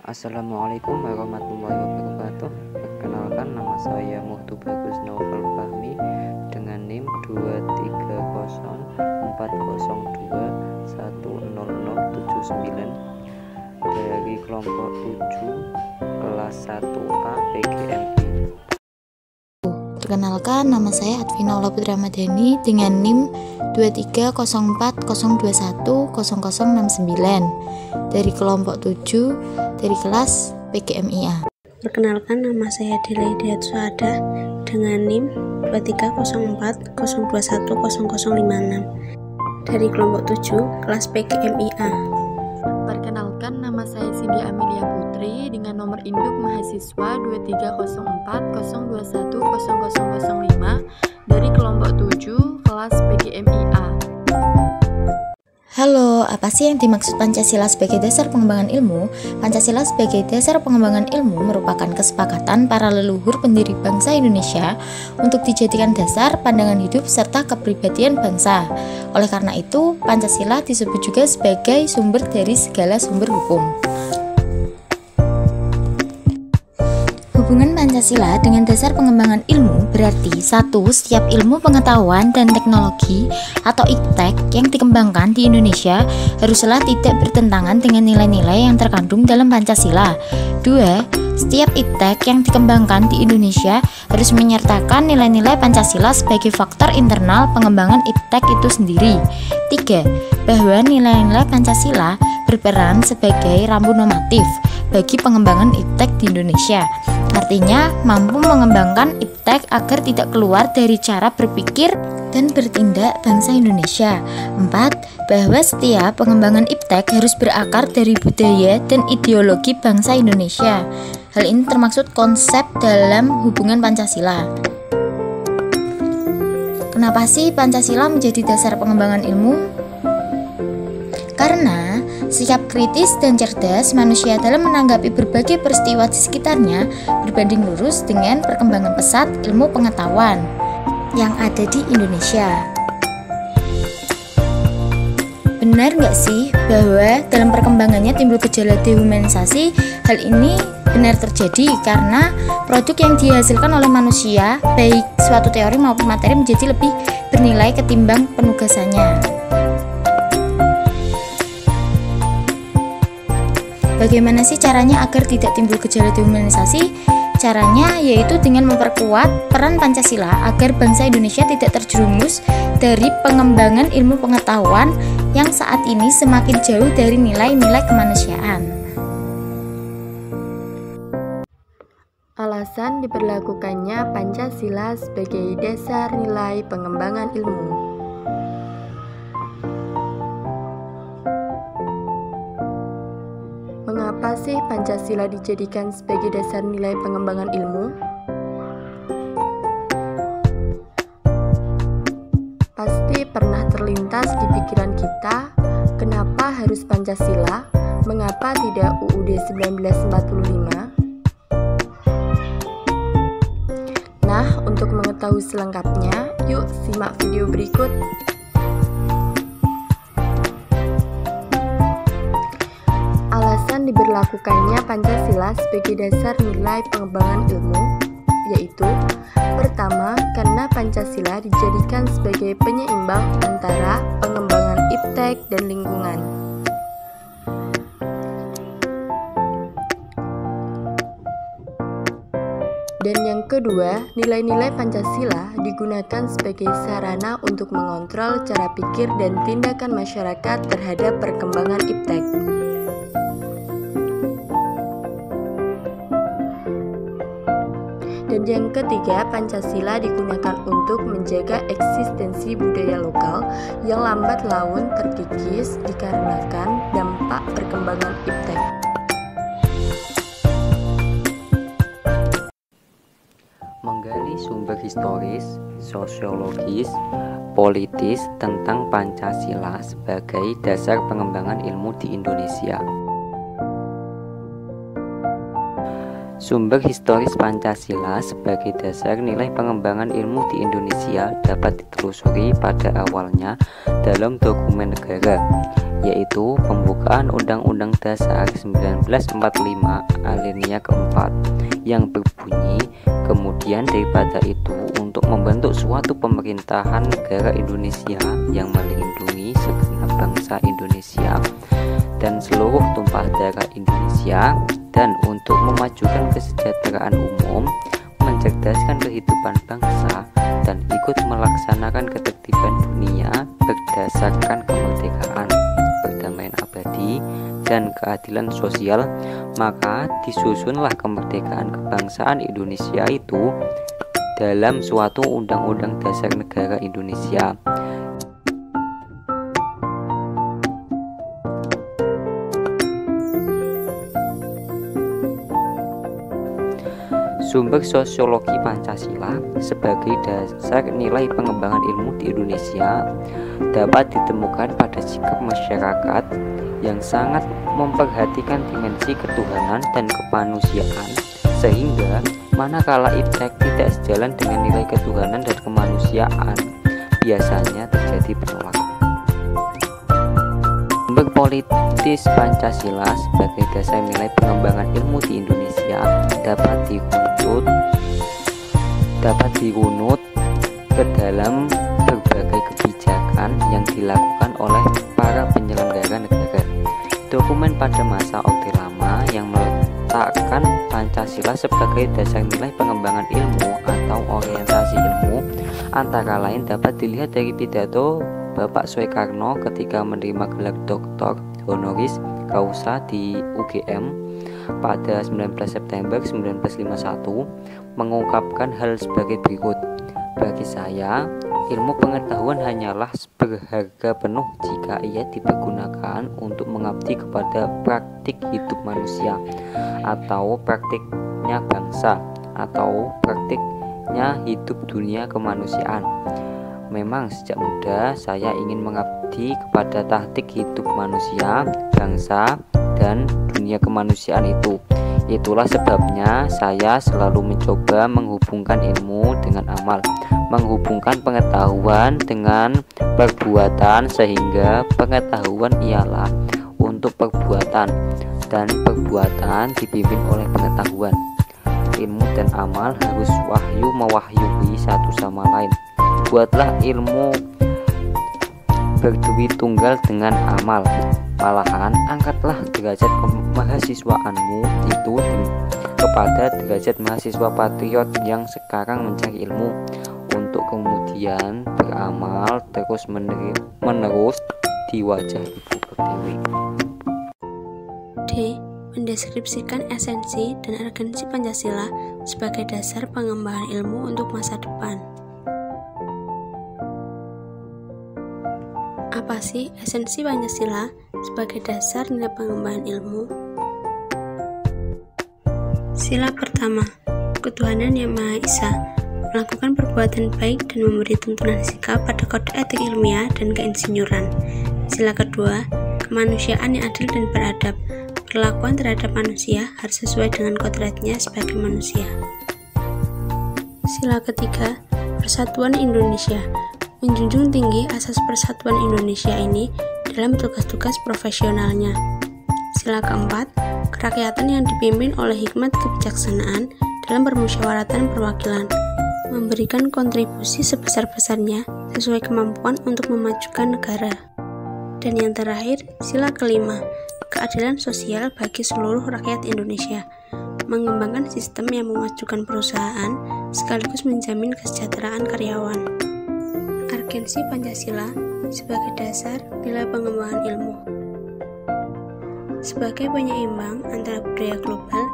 Assalamualaikum warahmatullahi wabarakatuh. Perkenalkan, nama saya Muhtu Bagus Novel Fahmi dengan NIM 23402100079 dari kelompok 7 kelas 1A PGMI. Perkenalkan, nama saya Advina Ula Putra Madani dengan NIM 23040210069 dari kelompok 7 dari kelas PGMIA. Perkenalkan, nama saya Delaida Suada dengan NIM 23040210056 dari kelompok 7 kelas PGMIA. Perkenalkan, nama saya Cindy Amelia Putri dengan nomor induk mahasiswa 230402100005 dari kelompok 7 kelas PGMIA. Halo, apa sih yang dimaksud Pancasila sebagai dasar pengembangan ilmu? Pancasila sebagai dasar pengembangan ilmu merupakan kesepakatan para leluhur pendiri bangsa Indonesia untuk dijadikan dasar pandangan hidup serta kepribadian bangsa. Oleh karena itu, Pancasila disebut juga sebagai sumber dari segala sumber hukum. Hubungan Pancasila dengan dasar pengembangan ilmu berarti 1. Setiap ilmu pengetahuan dan teknologi atau IPTEK yang dikembangkan di Indonesia haruslah tidak bertentangan dengan nilai-nilai yang terkandung dalam Pancasila. 2. Setiap IPTEK yang dikembangkan di Indonesia harus menyertakan nilai-nilai Pancasila sebagai faktor internal pengembangan IPTEK itu sendiri. 3. Bahwa nilai-nilai Pancasila berperan sebagai rambu normatif bagi pengembangan IPTEK di Indonesia. Artinya, mampu mengembangkan IPTEK agar tidak keluar dari cara berpikir dan bertindak bangsa Indonesia. 4. Bahwa setiap pengembangan IPTEK harus berakar dari budaya dan ideologi bangsa Indonesia. Hal ini termaksud konsep dalam hubungan Pancasila. Kenapa sih Pancasila menjadi dasar pengembangan ilmu? Karena sikap kritis dan cerdas manusia dalam menanggapi berbagai peristiwa di sekitarnya berbanding lurus dengan perkembangan pesat ilmu pengetahuan yang ada di Indonesia. Benar nggak sih bahwa dalam perkembangannya timbul gejala dehumanisasi? Hal ini benar terjadi karena produk yang dihasilkan oleh manusia, baik suatu teori maupun materi, menjadi lebih bernilai ketimbang penugasannya. Bagaimana sih caranya agar tidak timbul gejala dehumanisasi? Caranya yaitu dengan memperkuat peran Pancasila agar bangsa Indonesia tidak terjerumus dari pengembangan ilmu pengetahuan yang saat ini semakin jauh dari nilai-nilai kemanusiaan. Alasan diberlakukannya Pancasila sebagai dasar nilai pengembangan ilmu. Mengapa sih Pancasila dijadikan sebagai dasar nilai pengembangan ilmu? Pasti pernah terlintas di pikiran kita, kenapa harus Pancasila? Mengapa tidak UUD 1945? Nah, untuk mengetahui selengkapnya, yuk simak video berikut. Alasan diberlakukannya Pancasila sebagai dasar nilai pengembangan ilmu, yaitu pertama, karena Pancasila dijadikan sebagai penyeimbang antara pengembangan IPTEK dan lingkungan. Dan yang kedua, nilai-nilai Pancasila digunakan sebagai sarana untuk mengontrol cara pikir dan tindakan masyarakat terhadap perkembangan iptek. Dan yang ketiga, Pancasila digunakan untuk menjaga eksistensi budaya lokal yang lambat laun terkikis dikarenakan dampak perkembangan iptek. Menggali sumber historis, sosiologis, politis tentang Pancasila sebagai dasar pengembangan ilmu di Indonesia. Sumber historis Pancasila sebagai dasar nilai pengembangan ilmu di Indonesia dapat ditelusuri pada awalnya dalam dokumen negara, yaitu pembukaan Undang-Undang Dasar 1945 alinea keempat yang berbunyi, kemudian daripada itu untuk membentuk suatu pemerintahan negara Indonesia yang melindungi segenap bangsa Indonesia dan seluruh tumpah darah Indonesia, dan untuk memajukan kesejahteraan umum, mencerdaskan kehidupan bangsa, dan ikut melaksanakan ketertiban dunia berdasarkan kemerdekaan, perdamaian abadi, dan keadilan sosial. Maka disusunlah kemerdekaan kebangsaan Indonesia itu dalam suatu Undang-Undang Dasar Negara Indonesia. Sumber sosiologi Pancasila sebagai dasar nilai pengembangan ilmu di Indonesia dapat ditemukan pada sikap masyarakat yang sangat memperhatikan dimensi ketuhanan dan kemanusiaan, sehingga manakala iptek tidak sejalan dengan nilai ketuhanan dan kemanusiaan, biasanya terjadi penolakan. Sumber politis Pancasila sebagai dasar nilai pengembangan ilmu di Indonesia dapat dirunut ke dalam berbagai kebijakan yang dilakukan oleh para penyelenggara negara. Dokumen pada masa Orde Lama yang meletakkan Pancasila sebagai dasar nilai pengembangan ilmu atau orientasi ilmu antara lain dapat dilihat dari pidato Bapak Soekarno ketika menerima gelar Doktor Honoris Causa di UGM pada 19 September 1951 mengungkapkan hal sebagai berikut. Bagi saya, ilmu pengetahuan hanyalah berharga penuh jika ia dipergunakan untuk mengabdi kepada praktik hidup manusia, atau praktiknya bangsa, atau praktiknya hidup dunia kemanusiaan. Memang sejak muda saya ingin mengabdi kepada taktik hidup manusia, bangsa, dan dunia kemanusiaan itu. Itulah sebabnya saya selalu mencoba menghubungkan ilmu dengan amal, menghubungkan pengetahuan dengan perbuatan, sehingga pengetahuan ialah untuk perbuatan dan perbuatan dipimpin oleh pengetahuan. Ilmu dan amal harus wahyu mewahyui satu sama lain. Buatlah ilmu berdui tunggal dengan amal. Malahan angkatlah derajat kemahasiswaanmu itu kepada derajat mahasiswa patriot yang sekarang mencari ilmu untuk kemudian beramal terus menerus di wajah Ibu Pertiwi. D. Mendeskripsikan esensi dan urgensi Pancasila sebagai dasar pengembangan ilmu untuk masa depan. Apa sih esensi Pancasila sebagai dasar nilai pengembangan ilmu? Sila pertama, ketuhanan yang Maha Esa, melakukan perbuatan baik dan memberi tuntunan sikap pada kode etik ilmiah dan keinsinyuran. Sila kedua, kemanusiaan yang adil dan beradab, perlakuan terhadap manusia harus sesuai dengan kodratnya sebagai manusia. Sila ketiga, persatuan Indonesia, menjunjung tinggi asas persatuan Indonesia ini dalam tugas-tugas profesionalnya. Sila keempat, kerakyatan yang dipimpin oleh hikmat kebijaksanaan dalam permusyawaratan perwakilan, memberikan kontribusi sebesar-besarnya sesuai kemampuan untuk memajukan negara. Dan yang terakhir, sila kelima, keadilan sosial bagi seluruh rakyat Indonesia, mengembangkan sistem yang memajukan perusahaan sekaligus menjamin kesejahteraan karyawan. Urgensi Pancasila sebagai dasar nilai pengembangan ilmu. Sebagai penyeimbang antara budaya global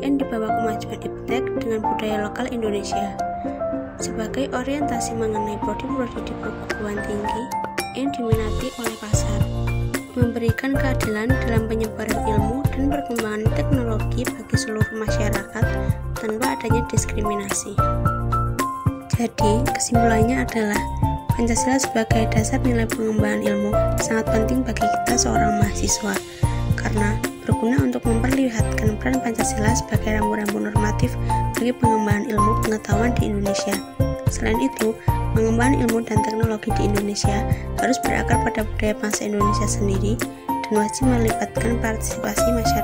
yang dibawa kemajuan iptek dengan budaya lokal Indonesia, sebagai orientasi mengenai prodi-prodi di perguruan tinggi yang diminati oleh pasar, memberikan keadilan dalam penyebaran ilmu dan perkembangan teknologi bagi seluruh masyarakat tanpa adanya diskriminasi. Jadi, kesimpulannya adalah Pancasila sebagai dasar nilai pengembangan ilmu sangat penting bagi kita seorang mahasiswa, karena berguna untuk memperlihatkan peran Pancasila sebagai rambu-rambu normatif bagi pengembangan ilmu pengetahuan di Indonesia. Selain itu, pengembangan ilmu dan teknologi di Indonesia harus berakar pada budaya bangsa Indonesia sendiri dan wajib melibatkan partisipasi masyarakat.